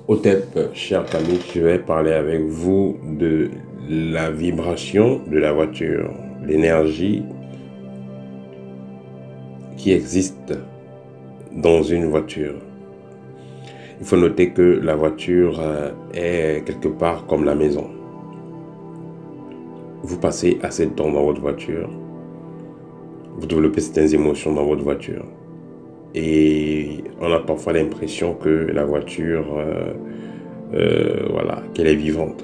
Otep, cher Camille, je vais parler avec vous de la vibration de la voiture, l'énergie qui existe dans une voiture. Il faut noter que la voiture est quelque part comme la maison. Vous passez assez de temps dans votre voiture, vous développez certaines émotions dans votre voiture. Et on a parfois l'impression que la voiture, voilà, qu'elle est vivante.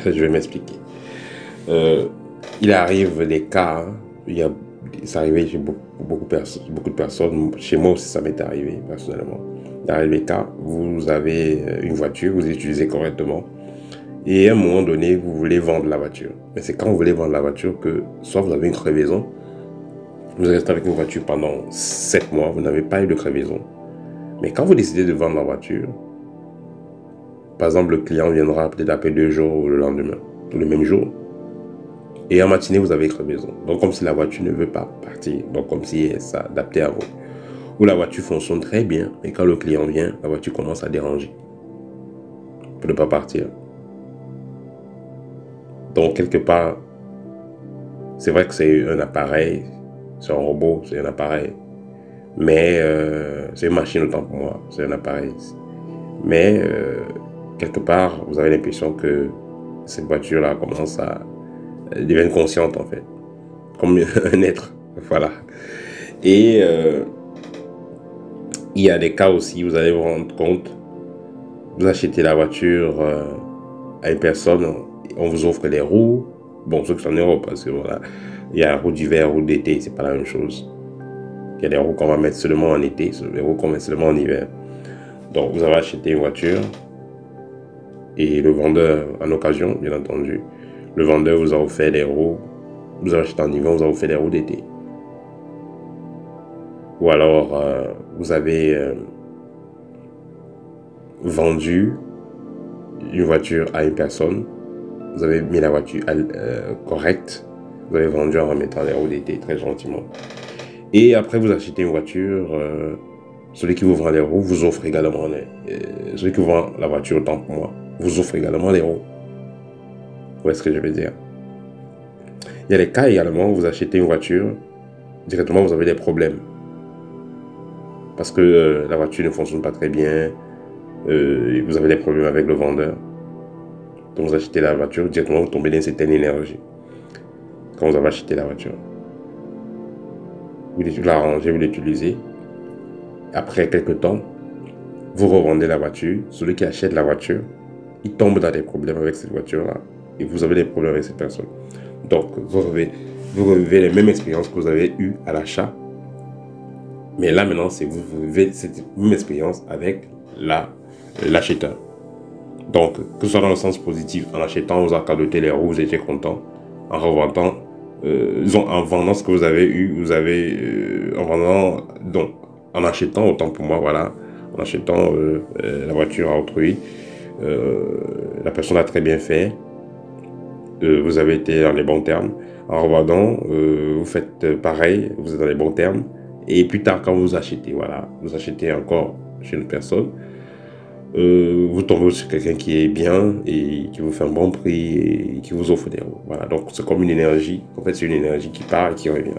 Je vais m'expliquer. Il arrive des cas, c'est arrivé chez beaucoup de personnes, chez moi aussi ça m'est arrivé personnellement. Il arrive des cas, vous avez une voiture, vous l'utilisez correctement, et à un moment donné, vous voulez vendre la voiture. Mais c'est quand vous voulez vendre la voiture que, soit vous avez une crevaison, vous restez avec une voiture pendant 7 mois, vous n'avez pas eu de crevaison. Mais quand vous décidez de vendre la voiture, par exemple, le client viendra peut-être après 2 jours ou le lendemain, ou le même jour, et en matinée, vous avez crevaison. Donc, comme si la voiture ne veut pas partir. Donc, comme si elle s'est adaptée à vous. Ou la voiture fonctionne très bien, et quand le client vient, la voiture commence à déranger pour ne pas partir. Donc, quelque part, c'est vrai que c'est un appareil, c'est un robot, c'est un appareil. Mais c'est une machine autant pour moi, c'est un appareil. Mais quelque part, vous avez l'impression que cette voiture-là commence à devenir consciente en fait, comme un être, voilà. Et il y a des cas aussi, vous allez vous rendre compte, vous achetez la voiture à une personne, on vous offre les roues, bon, ceux qui sont en Europe, parce que voilà, il y a la roue d'hiver, roue d'été, c'est pas la même chose. Il y a des roues qu'on va mettre seulement en été, des roues qu'on met seulement en hiver. Donc, vous avez acheté une voiture et le vendeur, en occasion, bien entendu, le vendeur vous a offert des roues. Vous avez acheté en hiver, vous a offert des roues d'été. Ou alors, vous avez vendu une voiture à une personne. Vous avez mis la voiture correcte. Vous avez vendu en remettant les roues d'été très gentiment. Et après, vous achetez une voiture. Celui qui vous vend les roues vous offre également celui qui vous vend la voiture autant pour moi vous offre également les roues. Vous voyez ce que je veux dire? Il y a des cas également où vous achetez une voiture, directement vous avez des problèmes. Parce que la voiture ne fonctionne pas très bien, vous avez des problèmes avec le vendeur. Donc vous achetez la voiture, directement vous tombez dans une certaine énergie. Quand vous avez acheté la voiture. Vous l'arrangez, vous l'utilisez. Après quelques temps, vous revendez la voiture. Celui qui achète la voiture, il tombe dans des problèmes avec cette voiture-là. Et vous avez des problèmes avec cette personne. Donc, vous revivez les mêmes expériences que vous avez eues à l'achat. Mais là, maintenant, c'est vous vivez cette même expérience avec l'acheteur. Donc, que ce soit dans le sens positif, en achetant, vous avez cadoté les roues, vous étiez content. En revendant, en vendant ce que vous avez eu, en vendant, donc, en achetant, autant pour moi, voilà, en achetant la voiture à autrui, la personne a très bien fait, vous avez été dans les bons termes. En revendant, vous faites pareil, vous êtes dans les bons termes. Et plus tard, quand vous achetez, voilà, vous achetez encore chez une personne, vous tombez sur quelqu'un qui est bien et qui vous fait un bon prix et qui vous offre des roues. Voilà, donc c'est comme une énergie. En fait, c'est une énergie qui part et qui revient.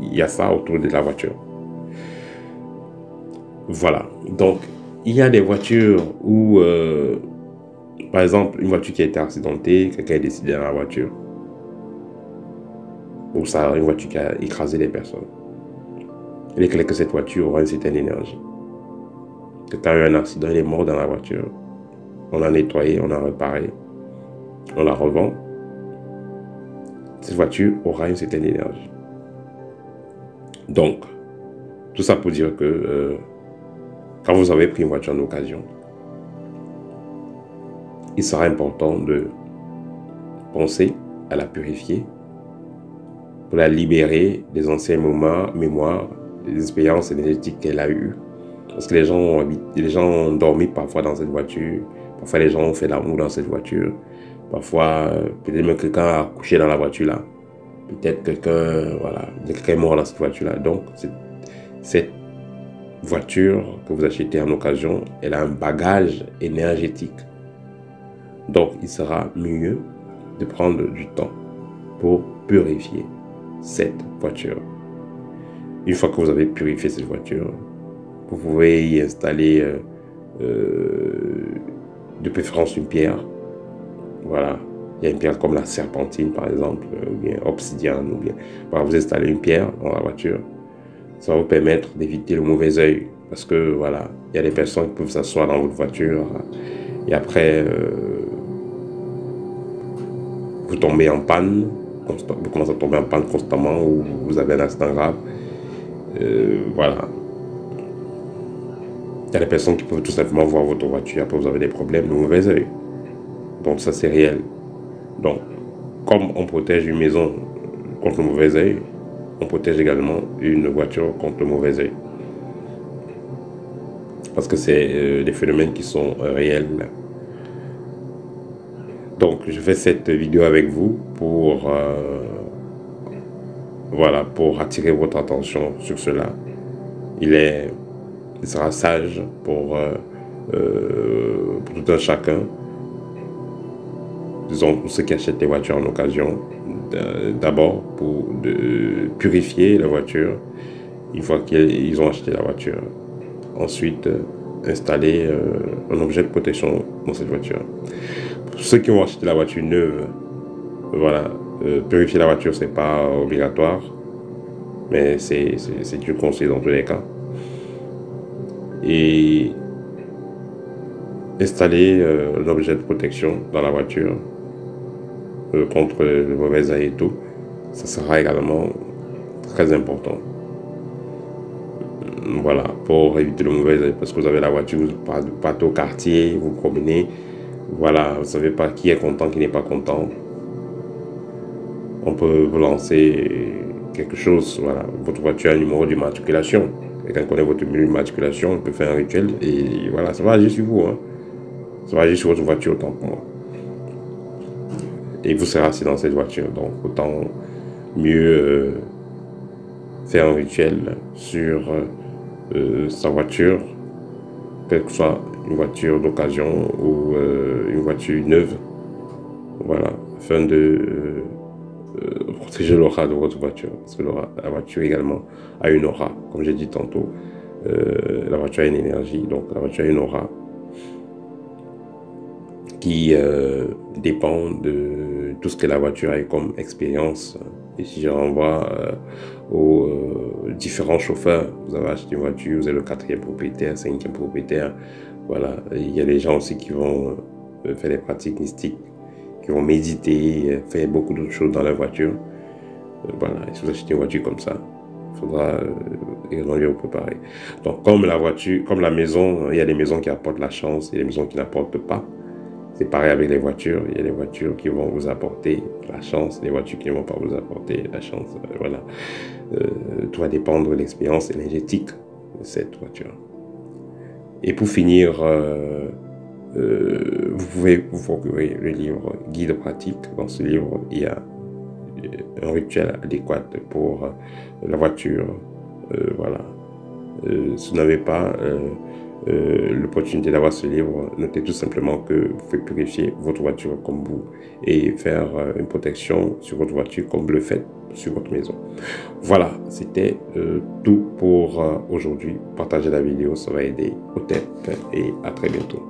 Il y a ça autour de la voiture. Voilà, donc il y a des voitures où, par exemple, une voiture qui a été accidentée, quelqu'un est décédé dans la voiture. Ou ça, une voiture qui a écrasé des personnes. Il est clair que cette voiture aura une certaine énergie. Que quand il y a eu un accident, il est mort dans la voiture. On l'a nettoyé, on l'a réparé, on la revend. Cette voiture aura une certaine énergie. Donc, tout ça pour dire que quand vous avez pris une voiture en occasion, il sera important de penser à la purifier pour la libérer des anciens mémoires, des expériences énergétiques qu'elle a eues. Parce que les gens ont dormi parfois dans cette voiture, parfois les gens ont fait l'amour dans cette voiture, parfois peut-être même quelqu'un a couché dans la voiture là, peut-être quelqu'un est mort dans cette voiture là. Donc cette voiture que vous achetez en occasion, elle a un bagage énergétique. Donc, il sera mieux de prendre du temps pour purifier cette voiture. Une fois que vous avez purifié cette voiture, vous pouvez y installer de préférence une pierre. Voilà. Il y a une pierre comme la serpentine, par exemple, ou bien obsidiane, ou bien... Voilà, vous installez une pierre dans la voiture. Ça va vous permettre d'éviter le mauvais œil. Parce que, voilà, il y a des personnes qui peuvent s'asseoir dans votre voiture et après, vous tombez en panne, vous commencez à tomber en panne constamment ou vous avez un accident grave. Voilà. Il y a des personnes qui peuvent tout simplement voir votre voiture, après vous avez des problèmes de mauvais œil. Donc ça c'est réel. Donc, comme on protège une maison contre le mauvais œil, on protège également une voiture contre le mauvais œil. Parce que c'est des phénomènes qui sont réels. Donc, je fais cette vidéo avec vous pour, voilà, pour attirer votre attention sur cela. Il sera sage pour tout un chacun, disons pour ceux qui achètent des voitures en occasion, d'abord pour purifier la voiture une fois qu'ils ont acheté la voiture. Ensuite, installer un objet de protection dans cette voiture. Pour ceux qui ont acheté la voiture neuve, voilà, purifier la voiture, c'est pas obligatoire, mais c'est du conseil dans tous les cas. Et installer un objet de protection dans la voiture contre le mauvais œil et tout, ça sera également très important. Voilà, pour éviter le mauvais œil, parce que vous avez la voiture, vous partez au quartier, vous promenez, voilà, vous ne savez pas qui est content, qui n'est pas content. On peut vous lancer quelque chose, voilà, votre voiture a un numéro d'immatriculation. Quelqu'un connaît votre numéro d'immatriculation, on peut faire un rituel et voilà, ça va agir sur vous, hein. Ça va agir sur votre voiture autant pour moi. Et vous serez assis dans cette voiture, donc autant mieux faire un rituel sur sa voiture, quelle que soit une voiture d'occasion ou une voiture neuve, voilà, afin de protéger l'aura de votre voiture, parce que la voiture également a une aura, comme j'ai dit tantôt, la voiture a une énergie, donc la voiture a une aura qui dépend de tout ce que la voiture a eu comme expérience. Et si je renvoie aux différents chauffeurs, vous avez acheté une voiture, vous êtes le 4e propriétaire, 5e propriétaire, voilà. Et il y a des gens aussi qui vont faire des pratiques mystiques, qui vont méditer, faire beaucoup d'autres choses dans leur voiture. Voilà, et si vous achetez une voiture comme ça, il faudra également lui préparer. Donc comme la voiture, comme la maison, il y a des maisons qui apportent la chance, il y a des maisons qui n'apportent pas. C'est pareil avec les voitures, il y a des voitures qui vont vous apporter la chance, des voitures qui ne vont pas vous apporter la chance. Voilà. Tout va dépendre de l'expérience énergétique de cette voiture. Et pour finir, vous pouvez vous procurer le livre Guide pratique. Dans ce livre, il y a un rituel adéquat pour la voiture. Voilà. Si vous n'avez pas l'opportunité d'avoir ce livre, notez tout simplement que vous pouvez purifier votre voiture comme vous et faire une protection sur votre voiture comme vous le faites sur votre maison. Voilà, c'était tout pour aujourd'hui. Partagez la vidéo, ça va aider au tête et à très bientôt.